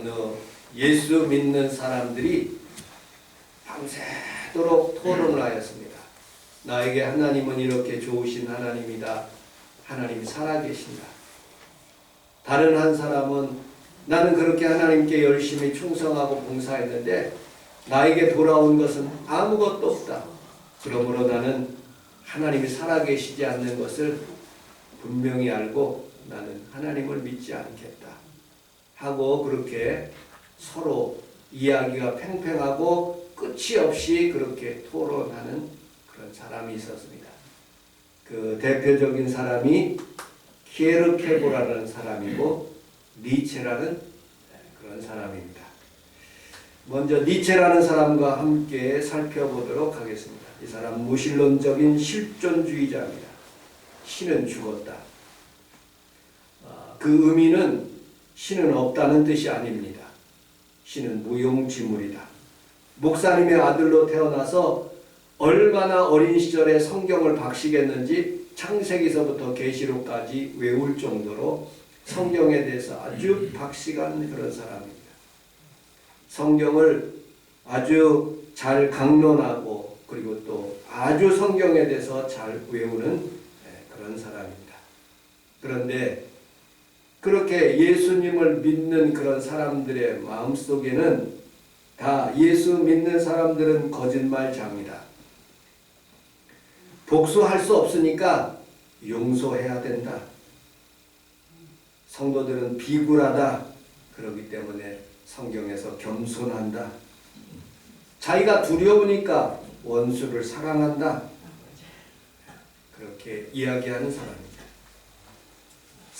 어느 예수 믿는 사람들이 밤새도록 토론을 하였습니다. 나에게 하나님은 이렇게 좋으신 하나님이다. 하나님이 살아계신다. 다른 한 사람은 나는 그렇게 하나님께 열심히 충성하고 봉사했는데 나에게 돌아온 것은 아무것도 없다. 그러므로 나는 하나님이 살아계시지 않는 것을 분명히 알고 나는 하나님을 믿지 않겠다 하고 그렇게 서로 이야기가 팽팽하고 끝이 없이 그렇게 토론하는 그런 사람이 있었습니다. 그 대표적인 사람이 키에르케고라는 사람이고 니체라는 그런 사람입니다. 먼저 니체라는 사람과 함께 살펴보도록 하겠습니다. 이 사람 무신론적인 실존주의자입니다. 신은 죽었다. 그 의미는 신은 없다는 뜻이 아닙니다. 신은 무용지물이다. 목사님의 아들로 태어나서 얼마나 어린 시절에 성경을 박식했는지 창세기서부터 계시록까지 외울 정도로 성경에 대해서 아주 박식한 그런 사람입니다. 성경을 아주 잘 강론하고 그리고 또 아주 성경에 대해서 잘 외우는 그런 사람입니다. 그런데 그렇게 예수님을 믿는 그런 사람들의 마음속에는 다 예수 믿는 사람들은 거짓말장이다. 복수할 수 없으니까 용서해야 된다. 성도들은 비굴하다. 그렇기 때문에 성경에서 겸손한다. 자기가 두려우니까 원수를 사랑한다. 그렇게 이야기하는 사람입니다.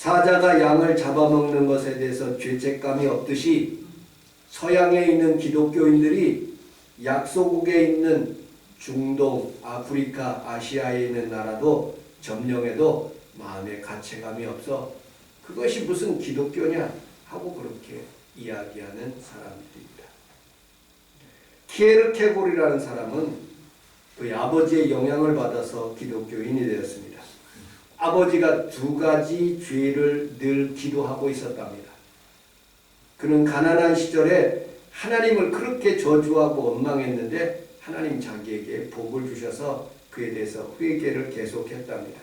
사자가 양을 잡아먹는 것에 대해서 죄책감이 없듯이 서양에 있는 기독교인들이 약소국에 있는 중동, 아프리카, 아시아에 있는 나라도 점령해도 마음에 가책감이 없어 그것이 무슨 기독교냐 하고 그렇게 이야기하는 사람들입니다. 키에르케고르라는 사람은 그의 아버지의 영향을 받아서 기독교인이 되었습니다. 아버지가 두 가지 죄를 늘 기도하고 있었답니다. 그는 가난한 시절에 하나님을 그렇게 저주하고 원망했는데 하나님 자기에게 복을 주셔서 그에 대해서 회개를 계속했답니다.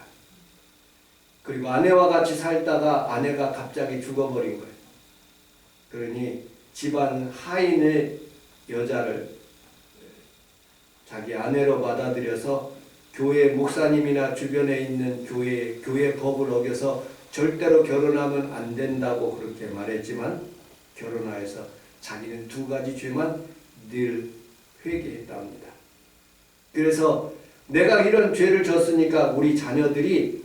그리고 아내와 같이 살다가 아내가 갑자기 죽어버린 거예요. 그러니 집안 하인의 여자를 자기 아내로 받아들여서 교회 목사님이나 주변에 있는 교회 법을 어겨서 절대로 결혼하면 안 된다고 그렇게 말했지만 결혼하여서 자기는 두 가지 죄만 늘 회개했답니다. 그래서 내가 이런 죄를 졌으니까 우리 자녀들이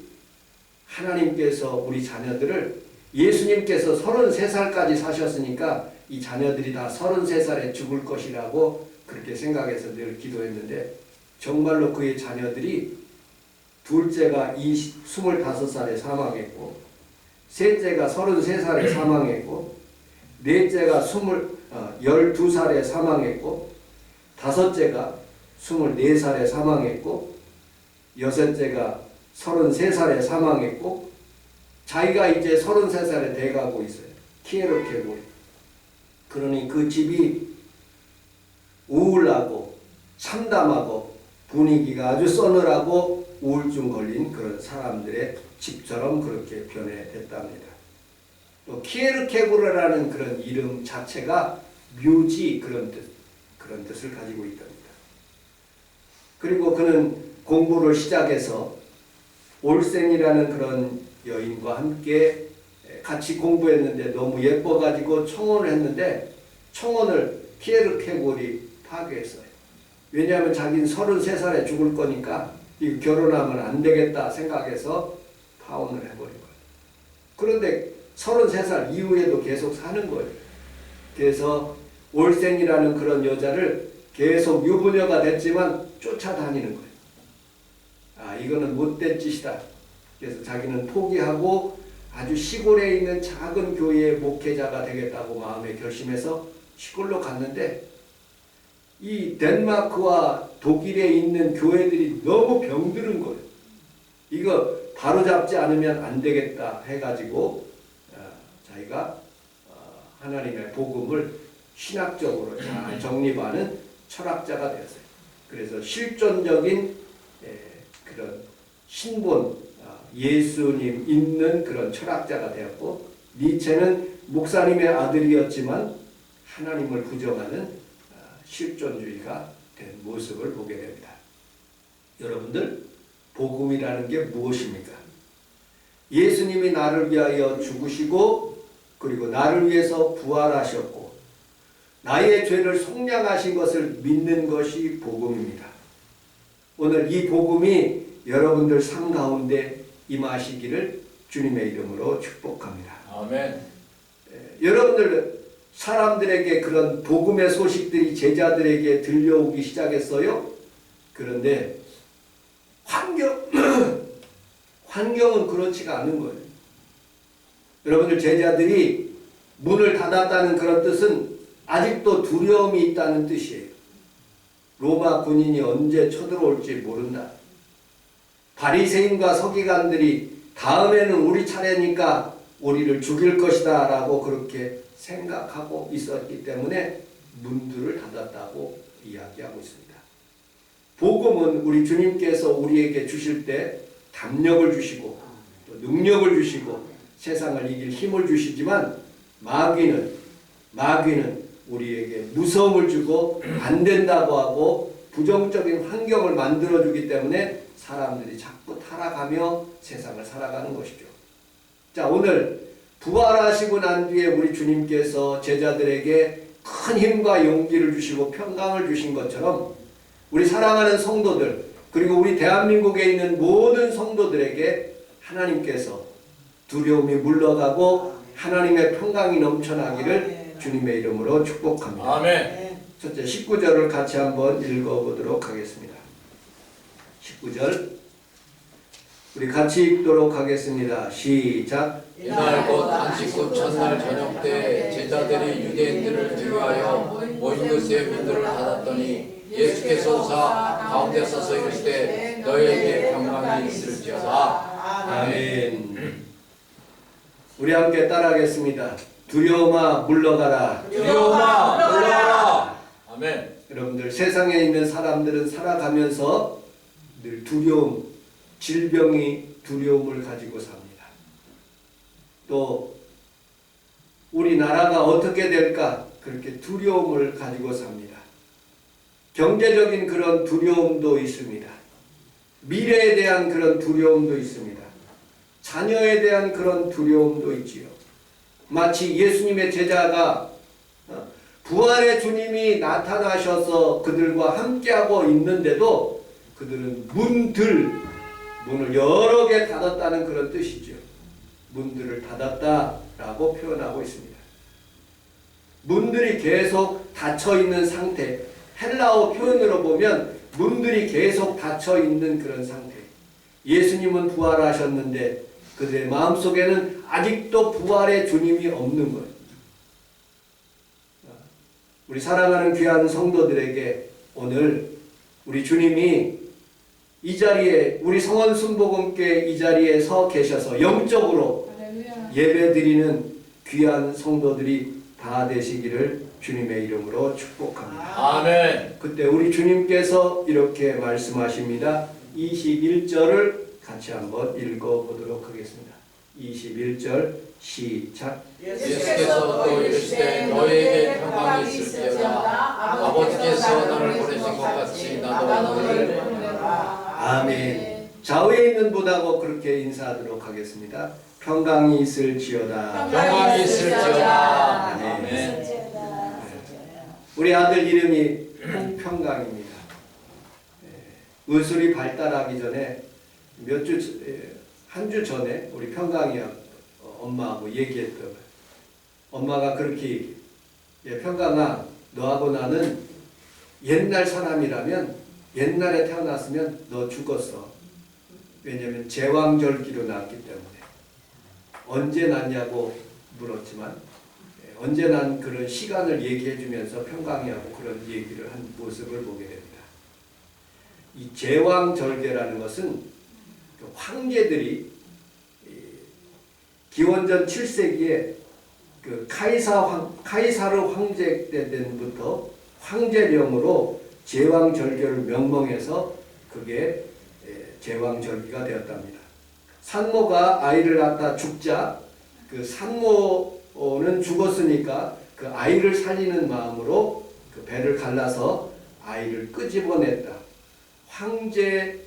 하나님께서 우리 자녀들을 예수님께서 33살까지 사셨으니까 이 자녀들이 다 33살에 죽을 것이라고 그렇게 생각해서 늘 기도했는데 정말로 그의 자녀들이 둘째가 25살에 사망했고 셋째가 33살에 사망했고 넷째가 12살에 사망했고 다섯째가 24살에 사망했고 여섯째가 33살에 사망했고 자기가 이제 33살에 돼가고 있어요. 키에르케고르. 그러니 그 집이 우울하고 참담하고 분위기가 아주 서늘하고 우울증 걸린 그런 사람들의 집처럼 그렇게 변해됐답니다. 또 키에르케고르라는 그런 이름 자체가 묘지 그런 뜻을 가지고 있답니다. 그리고 그는 공부를 시작해서 올센이라는 그런 여인과 함께 같이 공부했는데 너무 예뻐가지고 청혼을 했는데 청혼을 키에르케고르이 파괴했어요. 왜냐하면 자기는 33살에 죽을 거니까 이 결혼하면 안 되겠다 생각해서 파혼을 해버린 거예요. 그런데 33살 이후에도 계속 사는 거예요. 그래서 올센이라는 그런 여자를 계속 유부녀가 됐지만 쫓아다니는 거예요. 아, 이거는 못된 짓이다. 그래서 자기는 포기하고 아주 시골에 있는 작은 교회의 목회자가 되겠다고 마음에 결심해서 시골로 갔는데 이 덴마크와 독일에 있는 교회들이 너무 병드는 거예요. 이거 바로잡지 않으면 안 되겠다 해가지고 자기가 하나님의 복음을 신학적으로 잘 정립하는 철학자가 되었어요. 그래서 실존적인 그런 신본, 예수님 있는 그런 철학자가 되었고, 니체는 목사님의 아들이었지만 하나님을 부정하는 실존주의가 된 모습을 보게 됩니다. 여러분들, 복음이라는 게 무엇입니까? 예수님이 나를 위하여 죽으시고 그리고 나를 위해서 부활하셨고 나의 죄를 속량하신 것을 믿는 것이 복음입니다. 오늘 이 복음이 여러분들 삶 가운데 임하시기를 주님의 이름으로 축복합니다. 아멘. 여러분들 사람들에게 그런 복음의 소식들이 제자들에게 들려오기 시작했어요. 그런데 환경은 그렇지가 않은 거예요. 여러분들 제자들이 문을 닫았다는 그런 뜻은 아직도 두려움이 있다는 뜻이에요. 로마 군인이 언제 쳐들어올지 모른다. 바리새인과 서기관들이 다음에는 우리 차례니까 우리를 죽일 것이다 라고 그렇게 생각하고 있었기 때문에 문들을 닫았다고 이야기하고 있습니다. 복음은 우리 주님께서 우리에게 주실 때 담력을 주시고 또 능력을 주시고 세상을 이길 힘을 주시지만 마귀는 우리에게 무서움을 주고 안 된다고 하고 부정적인 환경을 만들어주기 때문에 사람들이 자꾸 타락하며 세상을 살아가는 것이죠. 자, 오늘 부활하시고 난 뒤에 우리 주님께서 제자들에게 큰 힘과 용기를 주시고 평강을 주신 것처럼 우리 사랑하는 성도들 그리고 우리 대한민국에 있는 모든 성도들에게 하나님께서 두려움이 물러가고 하나님의 평강이 넘쳐나기를 주님의 이름으로 축복합니다. 아멘. 첫째 19절을 같이 한번 읽어보도록 하겠습니다. 19절 우리 같이 읽도록 하겠습니다. 시작. 이날 곧 안식구 첫날 저녁 때 제자들이 유대인들을 위하여 모인 곳에 문들을 닫았더니 예수께서 오사 가운데 서서 이르시되 너희에게 평강이 있을지어다. 아멘. 우리 함께 따라하겠습니다. 두려움아 물러가라. 두려움아 물러가라. 아멘. 여러분들 세상에 있는 사람들은 살아가면서 늘 두려움, 질병이 두려움을 가지고 삽니다. 또 우리나라가 어떻게 될까 그렇게 두려움을 가지고 삽니다. 경제적인 그런 두려움도 있습니다. 미래에 대한 그런 두려움도 있습니다. 자녀에 대한 그런 두려움도 있지요. 마치 예수님의 제자가 부활의 주님이 나타나셔서 그들과 함께하고 있는데도 그들은 문을 여러 개 닫았다는 그런 뜻이죠. 문들을 닫았다라고 표현하고 있습니다. 문들이 계속 닫혀있는 상태, 헬라어 표현으로 보면 문들이 계속 닫혀있는 그런 상태. 예수님은 부활하셨는데 그들의 마음속에는 아직도 부활의 주님이 없는 거예요. 우리 사랑하는 귀한 성도들에게 오늘 우리 주님이 이 자리에 우리 성원 순복음교회 이 자리에 서 계셔서 영적으로 예배드리는 귀한 성도들이 다 되시기를 주님의 이름으로 축복합니다. 아멘. 그때 우리 주님께서 이렇게 말씀하십니다. 21절을 같이 한번 읽어보도록 하겠습니다. 21절 시작. 예수께서 또 이르시되 너희에게 평강이 있을지어다. 아버지께서 너를 보내신 것 같이 나도 너희를 보내라. 아멘. 좌우에 있는 분하고 그렇게 인사하도록 하겠습니다. 평강이 있을지어다. 평강이 있을지어다. 아멘. 우리 아들 이름이 홍평강입니다. 의술이 발달하기 전에 한 주 전에 우리 평강이 엄마하고 얘기했던 거예요. 엄마가 그렇게 평강아 너하고 나는 옛날 사람이라면 옛날에 태어났으면 너 죽었어. 왜냐하면 제왕절기로 낳았기 때문에. 언제 낳냐고 물었지만 언제 난 그런 시간을 얘기해 주면서 평강이하고 그런 얘기를 한 모습을 보게 됩니다. 이 제왕절개라는 것은 황제들이 기원전 7세기에 그 카이사르 황제 때부터 황제령으로 제왕절개를 명명해서 그게 제왕절개가 되었답니다. 산모가 아이를 낳다 죽자 그 산모는 죽었으니까 그 아이를 살리는 마음으로 그 배를 갈라서 아이를 끄집어냈다. 황제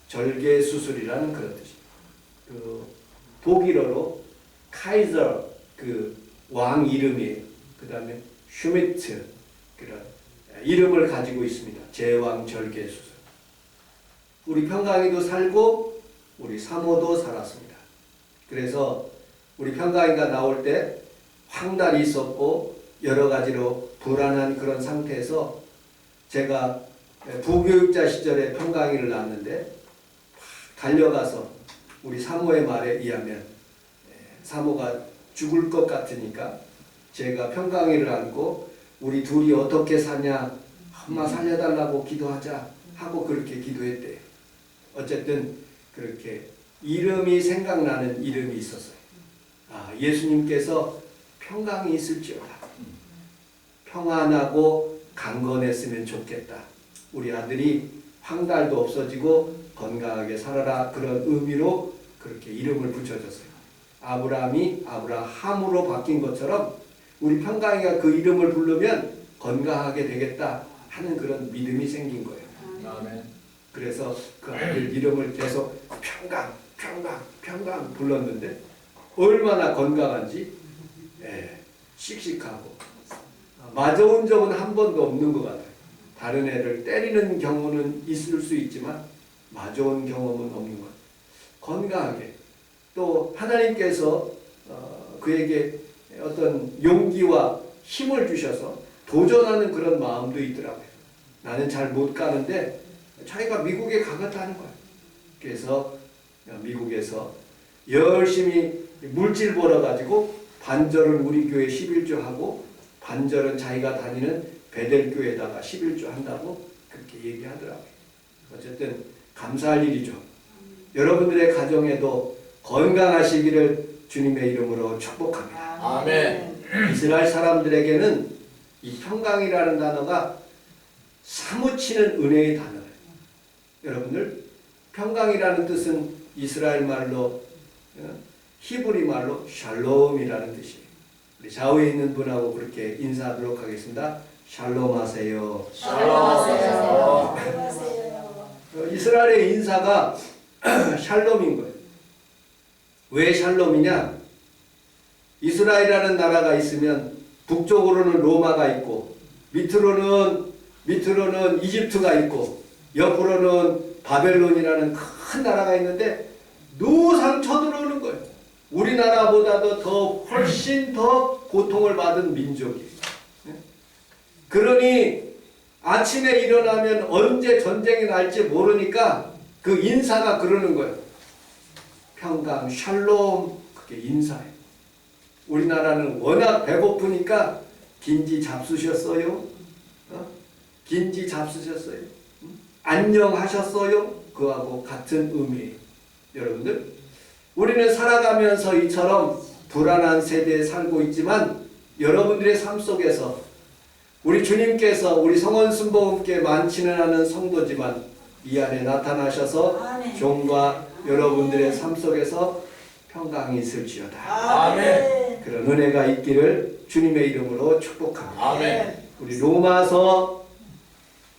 절개 수술이라는 그런 뜻입니다. 그 독일어로 카이저 그 왕 이름이에요. 그 다음에 슈미트 그런 이름을 가지고 있습니다. 제왕 절개 수술. 우리 평강이도 살고 우리 사모도 살았습니다. 그래서 우리 평강이가 나올 때 황달이 있었고 여러 가지로 불안한 그런 상태에서 제가 부교육자 시절에 평강이를 낳았는데 달려가서 우리 사모의 말에 의하면 사모가 죽을 것 같으니까 제가 평강이를 안고 우리 둘이 어떻게 사냐 엄마 살려달라고 기도하자 하고 그렇게 기도했대요. 어쨌든 그렇게 이름이 생각나는 이름이 있었어요. 아, 예수님께서 평강이 있을지어다. 평안하고 강건했으면 좋겠다. 우리 아들이 황달도 없어지고 건강하게 살아라. 그런 의미로 그렇게 이름을 붙여줬어요. 아브라함이 아브라함으로 바뀐 것처럼 우리 평강이가 그 이름을 부르면 건강하게 되겠다 하는 그런 믿음이 생긴 거예요. 아멘. 그래서 그 아들 이름을 계속 평강 불렀는데 얼마나 건강한지 씩씩하고 맞아온 적은 한 번도 없는 것 같아요. 다른 애를 때리는 경우는 있을 수 있지만 맞아온 경험은 없는 것 같아요. 건강하게 또 하나님께서 그에게 어떤 용기와 힘을 주셔서 도전하는 그런 마음도 있더라고요. 나는 잘 못 가는데 자기가 미국에 가겠다는 거예요. 그래서 미국에서 열심히 물질 벌어가지고 반절은 우리 교회 11조 하고 반절은 자기가 다니는 베델교회에다가 11조 한다고 그렇게 얘기하더라고요. 어쨌든 감사할 일이죠. 여러분들의 가정에도 건강하시기를 주님의 이름으로 축복합니다. 아멘. 이스라엘 사람들에게는 이 평강이라는 단어가 사무치는 은혜의 단어예요. 여러분들 평강이라는 뜻은 이스라엘 말로 히브리 말로 샬롬이라는 뜻이에요. 우리 좌우에 있는 분하고 그렇게 인사하도록 하겠습니다. 샬롬 하세요. 샬롬. 이스라엘의 인사가 샬롬인 거예요. 왜 샬롬이냐? 이스라엘이라는 나라가 있으면 북쪽으로는 로마가 있고 밑으로는 이집트가 있고 옆으로는 바벨론이라는 큰 나라가 있는데 노상 쳐들어오는 거예요. 우리나라보다도 훨씬 더 고통을 받은 민족이에요. 그러니 아침에 일어나면 언제 전쟁이 날지 모르니까 그 인사가 그러는 거예요. 평강, 샬롬, 그게 인사예요. 우리나라는 워낙 배고프니까 긴지 잡수셨어요? 긴지 잡수셨어요? 안녕하셨어요? 그하고 같은 의미예요. 여러분들, 우리는 살아가면서 이처럼 불안한 세대에 살고 있지만 여러분들의 삶 속에서 우리 주님께서 우리 성원순복음교회 많지는 않은 성도지만 이 안에 나타나셔서 종과 여러분들의 삶 속에서 평강이 있을지어다. 아멘. 그런 은혜가 있기를 주님의 이름으로 축복합니다. 아멘. 우리 로마서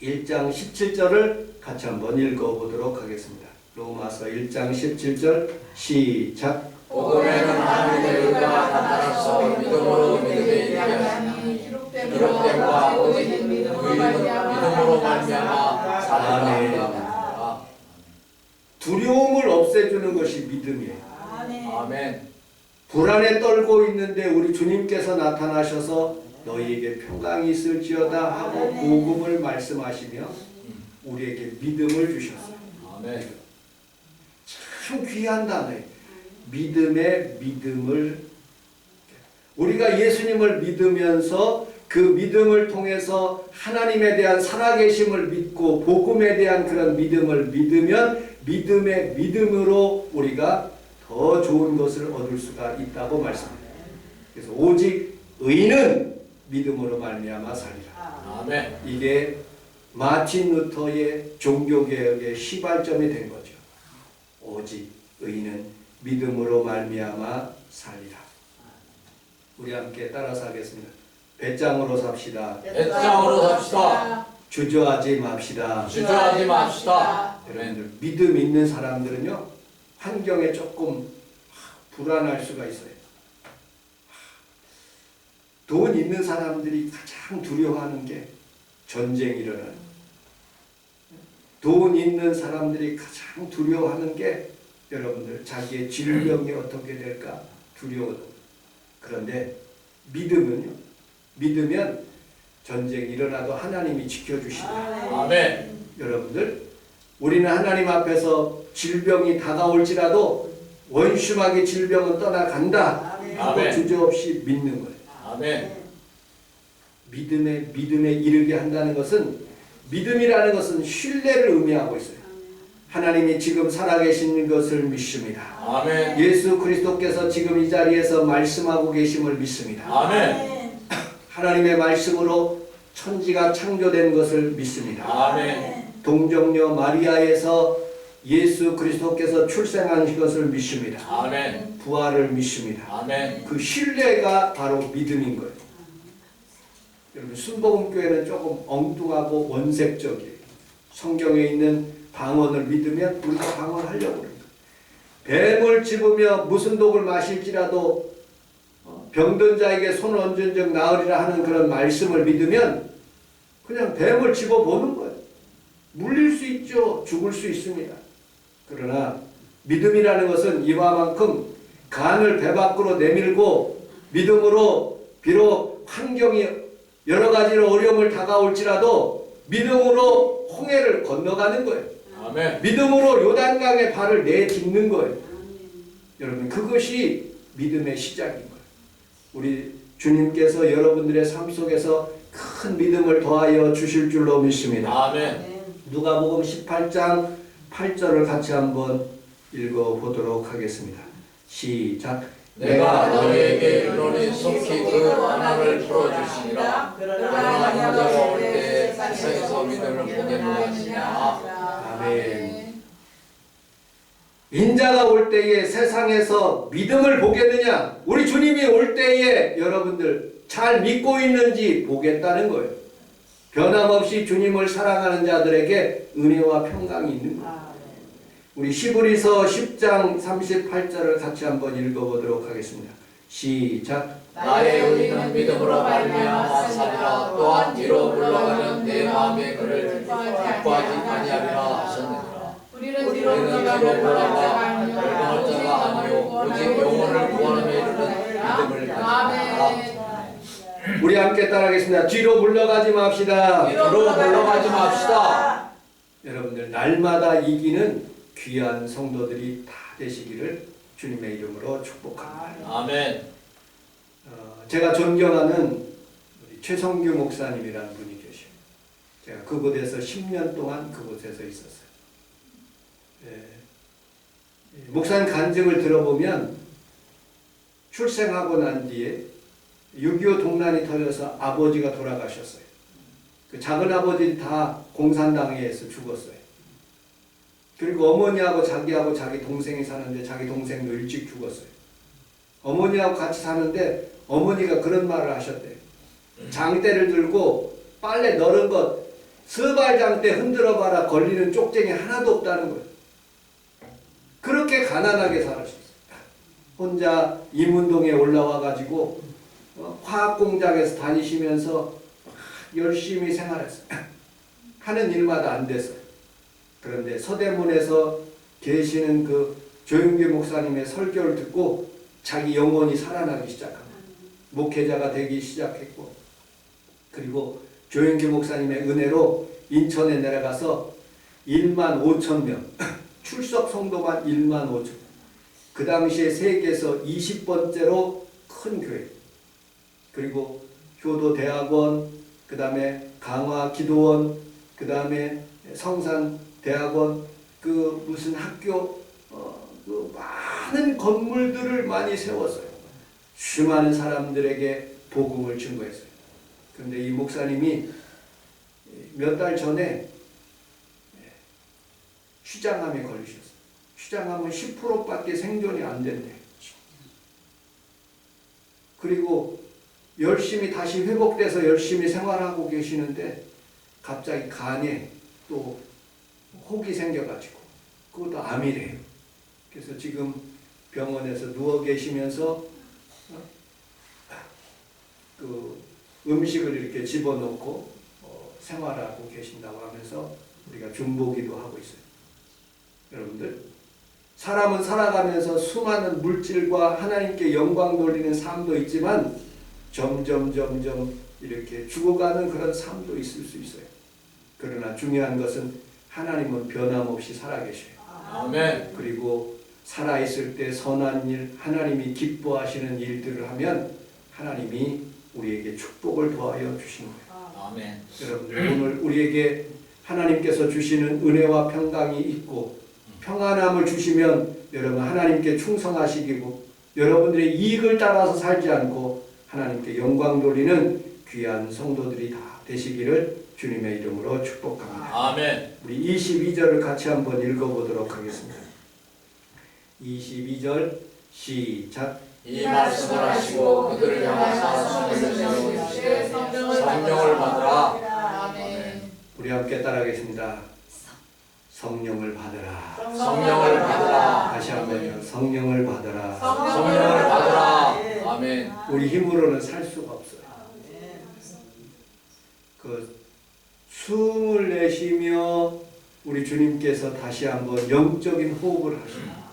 1장 17절을 같이 한번 읽어보도록 하겠습니다. 로마서 1장 17절 시작. 복음에는 하나님의 의가 나타나서 믿음으로 믿음에 이르하시니 기록됨과 오직 믿음으로 말미암아 살아나리라. 두려움을 없애주는 것이 믿음이에요. 아멘. 불안에 떨고 있는데 우리 주님께서 나타나셔서 너희에게 평강이 있을지어다 하고 복음을 말씀하시며 우리에게 믿음을 주셨어요. 아멘. 참 귀한 단어예요. 믿음의 믿음을. 우리가 예수님을 믿으면서 그 믿음을 통해서 하나님에 대한 살아계심을 믿고 복음에 대한 그런 믿음을 믿으면 믿음의 믿음으로 우리가 더 좋은 것을 얻을 수가 있다고 말씀합니다. 그래서 오직 의인은 믿음으로 말미암아 살리라. 아멘. 이게 마틴 루터의 종교개혁의 시발점이 된 거죠. 오직 의인은 믿음으로 말미암아 살리라. 우리 함께 따라서 하겠습니다. 배짱으로 삽시다. 배짱으로 삽시다. 주저하지 맙시다. 주저하지 맙시다. 여러분들 믿음 있는 사람들은요 환경에 조금 불안할 수가 있어요. 돈 있는 사람들이 가장 두려워하는 게 전쟁이 일어나는 거예요. 돈 있는 사람들이 가장 두려워하는 게 여러분들 자기의 질병이 어떻게 될까 두려워하는 거예요. 그런데 믿음은요, 믿으면 전쟁이 일어나도 하나님이 지켜주신다. 아멘. 여러분들 우리는 하나님 앞에서 질병이 다가올지라도 원심하게 질병은 떠나간다. 아멘. 주저없이 믿는 거예요. 아멘. 믿음에 이르게 한다는 것은 믿음이라는 것은 신뢰를 의미하고 있어요. 하나님이 지금 살아계신 것을 믿습니다. 아멘. 예수 그리스도께서 지금 이 자리에서 말씀하고 계심을 믿습니다. 아멘. 하나님의 말씀으로 천지가 창조된 것을 믿습니다. 아멘. 동정녀 마리아에서 예수 그리스도께서 출생하신 것을 믿습니다. 아멘. 부활을 믿습니다. 아멘. 그 신뢰가 바로 믿음인 거예요. 여러분 순복음교회는 조금 엉뚱하고 원색적이에요. 성경에 있는 방언을 믿으면 우리가 방언하려고 합니다. 뱀을 집으며 무슨 독을 마실지라도 병든 자에게 손을 얹은 적 나으리라 하는 그런 말씀을 믿으면 그냥 뱀을 집어보는 거예요. 물릴 수 있죠. 죽을 수 있습니다. 그러나 믿음이라는 것은 이와만큼 간을 배 밖으로 내밀고 믿음으로 비록 환경이 여러 가지로 어려움을 다가올지라도 믿음으로 홍해를 건너가는 거예요. 아멘. 믿음으로 요단강에 발을 내딛는 거예요. 여러분 그것이 믿음의 시작인 거예요. 우리 주님께서 여러분들의 삶 속에서 큰 믿음을 더하여 주실 줄로 믿습니다. 아멘. 누가복음 18장 8절을 같이 한번 읽어보도록 하겠습니다. 시작. 내가 너희에게 이르노니 속히 그 만화를 풀어주시니라. 그러나 인자가 올 때 세상에서 믿음을 보내는 것이냐. 아멘. 인자가 올 때에 세상에서 믿음을 보겠느냐? 우리 주님이 올 때에 여러분들 잘 믿고 있는지 보겠다는 거예요. 변함없이 주님을 사랑하는 자들에게 은혜와 평강이 있는 거예요. 우리 히브리서 10장 38절을 같이 한번 읽어보도록 하겠습니다. 시작. 나의 의인은 믿음으로 말미암아 살리라. 또한 뒤로 물러가는 내 마음의 그를 기뻐하지 아니하리라 하셨느니라. 우리는 뒤로 물러가는 자가 아니요 오직 영혼을 구원함에 이르는 믿음을 가지라. 우리 함께 따라하겠습니다. 뒤로 물러가지 맙시다. 뒤로 물러가지 맙시다. 여러분들 날마다 이기는 귀한 성도들이 다 되시기를 주님의 이름으로 축복합니다. 아멘. 제가 존경하는 우리 최성규 목사님이라는 분이 계셔요. 제가 그곳에서 10년 동안 그곳에서 있었어요. 목사님 간증을 들어보면 출생하고 난 뒤에 6.25 동란이 터져서 아버지가 돌아가셨어요. 그 작은 아버지는 다 공산당에서 죽었어요. 그리고 어머니하고 자기 동생이 사는데 자기 동생도 일찍 죽었어요. 어머니하고 같이 사는데 어머니가 그런 말을 하셨대요. 장대를 들고 빨래 널은 것 스발장대 흔들어 봐라 걸리는 쪽쟁이 하나도 없다는 거예요. 그렇게 가난하게 살았어요. 혼자 임운동에 올라와 가지고 화학공장에서 다니시면서 열심히 생활했어요. 하는 일마다 안 됐어요. 그런데 서대문에서 계시는 그 조용기 목사님의 설교를 듣고 자기 영혼이 살아나기 시작합니다. 목회자가 되기 시작했고, 그리고 조용기 목사님의 은혜로 인천에 내려가서 1만 5천 명, 출석 성도만 1만 5천 명. 그 당시에 세계에서 20번째로 큰 교회. 그리고 효도대학원, 그 다음에 강화기도원, 그 다음에 성산대학원, 그 무슨 학교, 그 많은 건물들을 많이 세웠어요. 수많은 사람들에게 복음을 증거했어요. 그런데 이 목사님이 몇 달 전에 췌장암에 걸리셨어요. 췌장암은 10%밖에 생존이 안 된대요. 그리고 열심히 다시 회복돼서 열심히 생활하고 계시는데 갑자기 간에 또 혹이 생겨가지고 그것도 암이래요. 그래서 지금 병원에서 누워 계시면서 그 음식을 이렇게 집어넣고 생활하고 계신다고 하면서 우리가 중보기도 하고 있어요. 여러분들, 사람은 살아가면서 수많은 물질과 하나님께 영광 돌리는 삶도 있지만 점점 이렇게 죽어가는 그런 삶도 있을 수 있어요. 그러나 중요한 것은 하나님은 변함없이 살아계셔요. 아멘. 그리고 살아있을 때 선한 일, 하나님이 기뻐하시는 일들을 하면 하나님이 우리에게 축복을 더하여 주시는 거예요. 아멘. 여러분들, 오늘 우리에게 하나님께서 주시는 은혜와 평강이 있고 평안함을 주시면 여러분 하나님께 충성하시기고 여러분들의 이익을 따라서 살지 않고 하나님께 영광 돌리는 귀한 성도들이 다 되시기를 주님의 이름으로 축복합니다. 아멘. 우리 22절을 같이 한번 읽어보도록 하겠습니다. 22절 시작. 이 말씀을 하시고 그들을 향하사 성령을 내려주시되 성령을 받으라. 아멘. 우리 함께 따라하겠습니다. 성령을 받으라. 성령을 받으라. 다시 한번요. 성령을 받으라. 성령을 받으라. 아멘. 우리 힘으로는 살 수가 없어요. 그 숨을 내쉬며 우리 주님께서 다시 한번 영적인 호흡을 하십니다.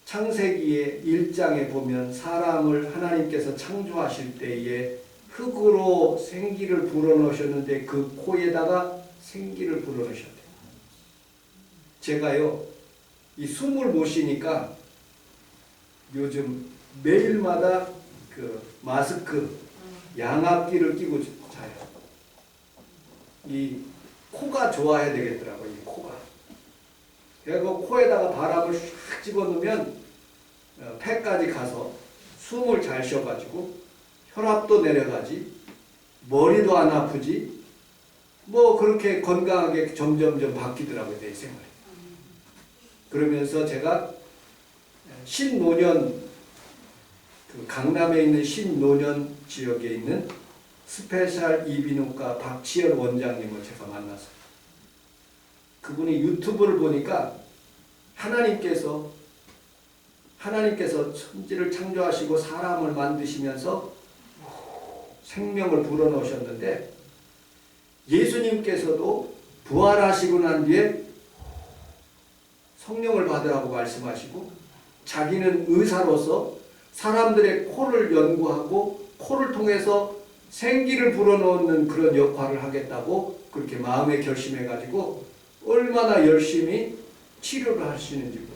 창세기의 1장에 보면 사람을 하나님께서 창조하실 때에 흙으로 생기를 불어넣으셨는데 그 코에다가 생기를 불어넣으셨대요. 제가요, 이 숨을 못 쉬니까 요즘 매일마다 그 마스크, 양압기를 끼고 자요. 이 코가 좋아야 되겠더라고요, 이 코가. 그래서 코에다가 바람을 쫙 집어넣으면 폐까지 가서 숨을 잘 쉬어가지고 혈압도 내려가지, 머리도 안 아프지, 뭐 그렇게 건강하게 점점점 바뀌더라고요, 내 생활이. 그러면서 제가 신노년, 그 강남에 있는 신노년 지역에 있는 스페셜 이비인후과 박치열 원장님을 제가 만났어요. 그분이 유튜브를 보니까 하나님께서 천지를 창조하시고 사람을 만드시면서 생명을 불어넣으셨는데 예수님께서도 부활하시고 난 뒤에 성령을 받으라고 말씀하시고 자기는 의사로서 사람들의 코를 연구하고 코를 통해서 생기를 불어넣는 그런 역할을 하겠다고 그렇게 마음에 결심해가지고 얼마나 열심히 치료를 하시는지 몰라요.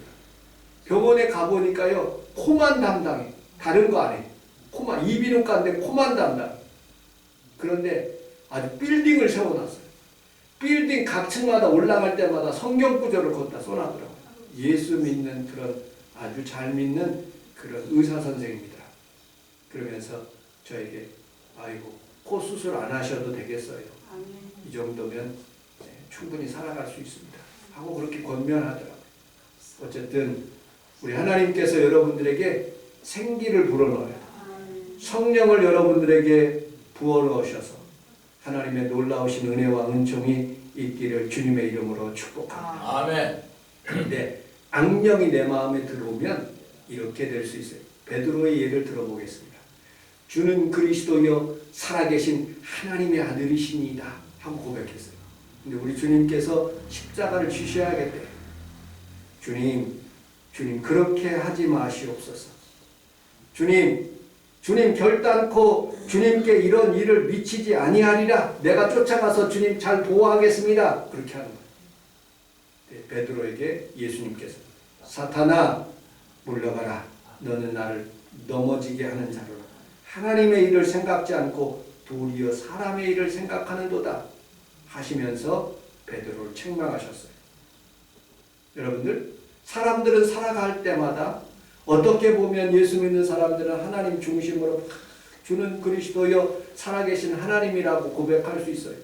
병원에 가보니까요, 코만 담당해. 다른 거 안 해. 코만, 이비인후과인데 코만 담당. 그런데 아주 빌딩을 세워놨어요. 빌딩 각 층마다 올라갈 때마다 성경 구절을 거기다 써놨더라고요. 예수 믿는 그런 아주 잘 믿는 그런 의사 선생입니다. 그러면서 저에게 아이고 코 수술 안 하셔도 되겠어요. 이 정도면 충분히 살아갈 수 있습니다. 하고 그렇게 권면하더라고요. 어쨌든 우리 하나님께서 여러분들에게 생기를 불어넣어요. 성령을 여러분들에게 부어넣으셔서 하나님의 놀라우신 은혜와 은총이 있기를 주님의 이름으로 축복합니다. 아멘. 그런데 악령이 내 마음에 들어오면 이렇게 될 수 있어요. 베드로의 예를 들어보겠습니다. 주는 그리스도여 살아계신 하나님의 아들이시니이다 하고 고백했어요. 근데 우리 주님께서 십자가를 지셔야겠대요. 주님 그렇게 하지 마시옵소서. 주님 결단코 주님께 이런 일을 미치지 아니하리라. 내가 쫓아가서 주님 잘 보호하겠습니다. 그렇게 하는 거예요. 네, 베드로에게 예수님께서 사탄아 물러가라. 너는 나를 넘어지게 하는 자로라. 하나님의 일을 생각지 않고 도리어 사람의 일을 생각하는도다 하시면서 베드로를 책망하셨어요. 여러분들, 사람들은 살아갈 때마다 어떻게 보면 예수 믿는 사람들은 하나님 중심으로 주는 그리스도여 살아계신 하나님이라고 고백할 수 있어요.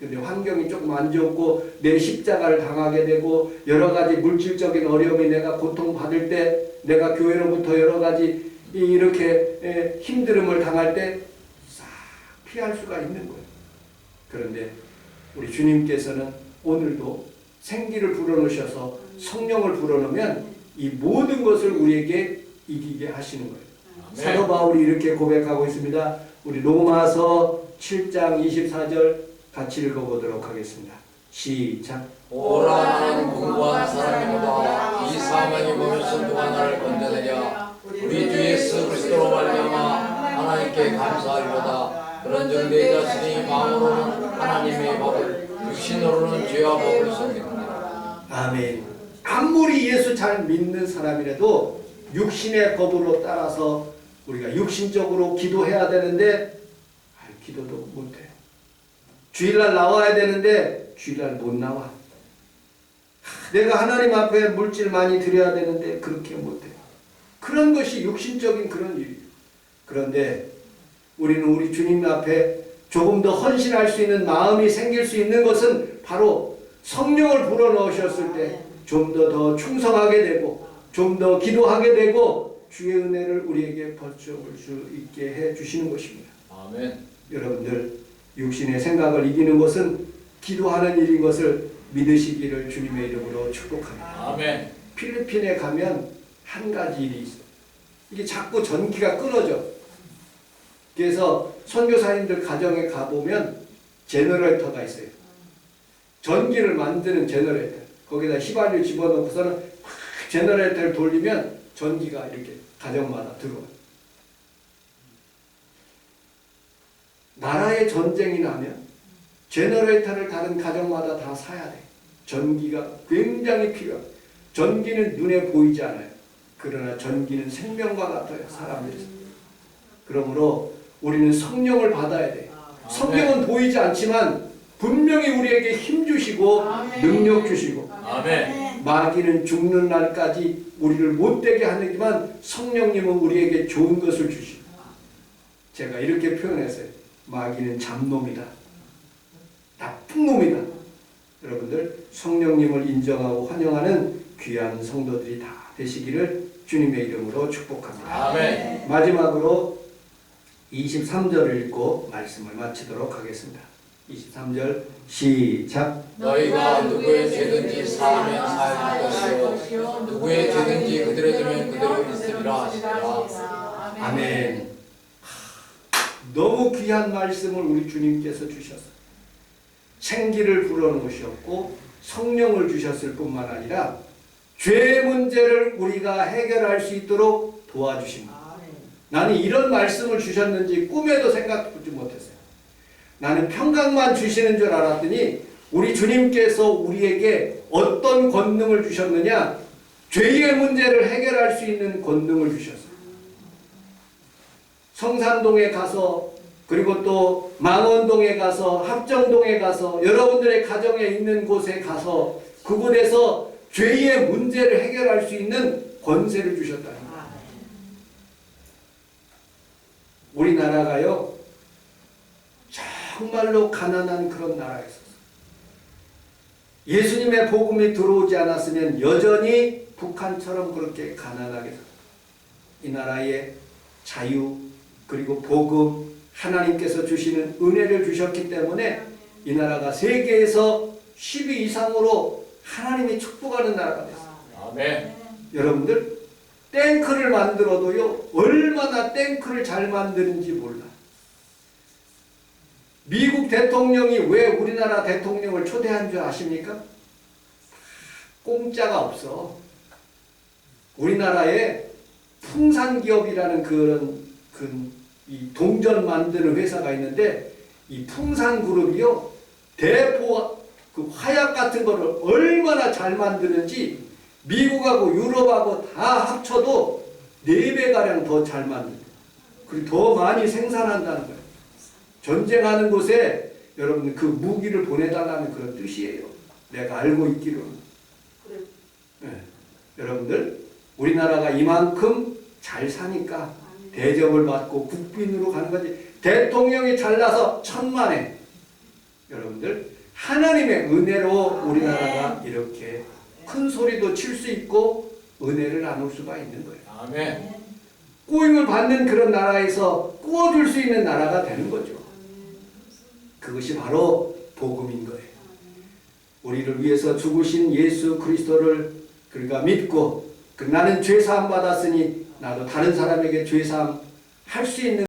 근데 환경이 조금 안 좋고 내 십자가를 당하게 되고 여러 가지 물질적인 어려움이 내가 고통받을 때 내가 교회로부터 여러 가지 이렇게 힘듦을 당할 때 싹 피할 수가 있는 거예요. 그런데 우리 주님께서는 오늘도 생기를 불어넣으셔서 성령을 불어넣으면 이 모든 것을 우리에게 이기게 하시는 거예요. 사도 바울이 이렇게 고백하고 있습니다. 우리 로마서 7장 24절 같이 읽어보도록 하겠습니다. 시작. 오라 나는 공부한 사람이로다. 이 사망이 보면서 누가 나를 건져내랴. 우리 주 예수 그리스도로 말미암아 하나님께 감사하리로다. 그런즉 내 자신이 마음으로는 하나님의 법을 육신으로는 죄와 법을 섬기느니라. 아멘. 아무리 예수 잘 믿는 사람이라도 육신의 법으로 따라서 우리가 육신적으로 기도해야 되는데 기도도 못해요. 주일날 나와야 되는데 주일날 못 나와. 내가 하나님 앞에 물질 많이 드려야 되는데 그렇게 못해요. 그런 것이 육신적인 그런 일이에요. 그런데 우리는 우리 주님 앞에 조금 더 헌신할 수 있는 마음이 생길 수 있는 것은 바로 성령을 불어넣으셨을 때 좀 더 충성하게 되고 좀 더 기도하게 되고 주의 은혜를 우리에게 벌쳐올 수 있게 해 주시는 것입니다. 아멘. 여러분들 육신의 생각을 이기는 것은 기도하는 일인 것을 믿으시기를 주님의 이름으로 축복합니다. 아멘. 필리핀에 가면 한 가지 일이 있어요. 이게 자꾸 전기가 끊어져. 그래서 선교사님들 가정에 가보면 제너레이터가 있어요. 전기를 만드는 제너레이터. 거기다 휘발유 집어넣고서는 제너레이터를 돌리면 전기가 이렇게 가정마다 들어와요. 나라에 전쟁이 나면 제너레이터를 다른 가정마다 다 사야 돼. 전기가 굉장히 필요해요. 전기는 눈에 보이지 않아요. 그러나 전기는 생명과 같아요. 사람들이. 그러므로 우리는 성령을 받아야 돼. 성령은 보이지 않지만 분명히 우리에게 힘 주시고 능력 주시고 아멘. 마귀는 죽는 날까지 우리를 못되게 하지만 성령님은 우리에게 좋은 것을 주시고 제가 이렇게 표현했어요. 마귀는 잡놈이다. 나쁜 놈이다. 여러분들 성령님을 인정하고 환영하는 귀한 성도들이 다 되시기를 주님의 이름으로 축복합니다. 아멘. 마지막으로 23절을 읽고 말씀을 마치도록 하겠습니다. 23절 시작. 너희가 누구의 죄든지 사하면 사할 것이요 누구의 죄든지 그들의 죄면 그대로 있으리라 하시니라. 아멘. 너무 귀한 말씀을 우리 주님께서 주셨어요. 생기를 불어넣으셨고 성령을 주셨을 뿐만 아니라 죄 문제를 우리가 해결할 수 있도록 도와주십니다. 나는 이런 말씀을 주셨는지 꿈에도 생각하지 못했어요. 나는 평강만 주시는 줄 알았더니 우리 주님께서 우리에게 어떤 권능을 주셨느냐? 죄의 문제를 해결할 수 있는 권능을 주셨어요. 성산동에 가서 그리고 또 망원동에 가서 합정동에 가서 여러분들의 가정에 있는 곳에 가서 그곳에서 죄의 문제를 해결할 수 있는 권세를 주셨다. 우리나라가요 정말로 가난한 그런 나라였어요. 예수님의 복음이 들어오지 않았으면 여전히 북한처럼 그렇게 가난하게 살아요. 이 나라의 자유 그리고 복음 하나님께서 주시는 은혜를 주셨기 때문에 이 나라가 세계에서 10위 이상으로 하나님이 축복하는 나라가 됐어요. 아멘. 여러분들 탱크를 만들어도요 얼마나 탱크를 잘 만드는지 몰라. 미국 대통령이 왜 우리나라 대통령을 초대한 줄 아십니까? 공짜가 없어. 우리나라에 풍산기업이라는 그런 이 동전 만드는 회사가 있는데 이 풍산그룹이요 대포 그 화약 같은 거를 얼마나 잘 만드는지 미국하고 유럽하고 다 합쳐도 4배가량 더 잘 만든다. 그리고 더 많이 생산한다는 거예요. 전쟁하는 곳에 여러분 그 무기를 보내달라는 그런 뜻이에요. 내가 알고 있기로는. 네. 여러분들 우리나라가 이만큼 잘 사니까 대접을 받고 국빈으로 가는 거지. 대통령이 잘나서 천만에. 여러분들 하나님의 은혜로 우리나라가 이렇게 큰 소리도 칠 수 있고 은혜를 나눌 수가 있는 거예요. 아멘. 꼬임을 받는 그런 나라에서 꾸어줄 수 있는 나라가 되는 거죠. 그것이 바로 복음인 거예요. 우리를 위해서 죽으신 예수 그리스도를 그러니까 믿고 나는 죄사함 받았으니 나도 다른 사람에게 죄사함 할 수 있는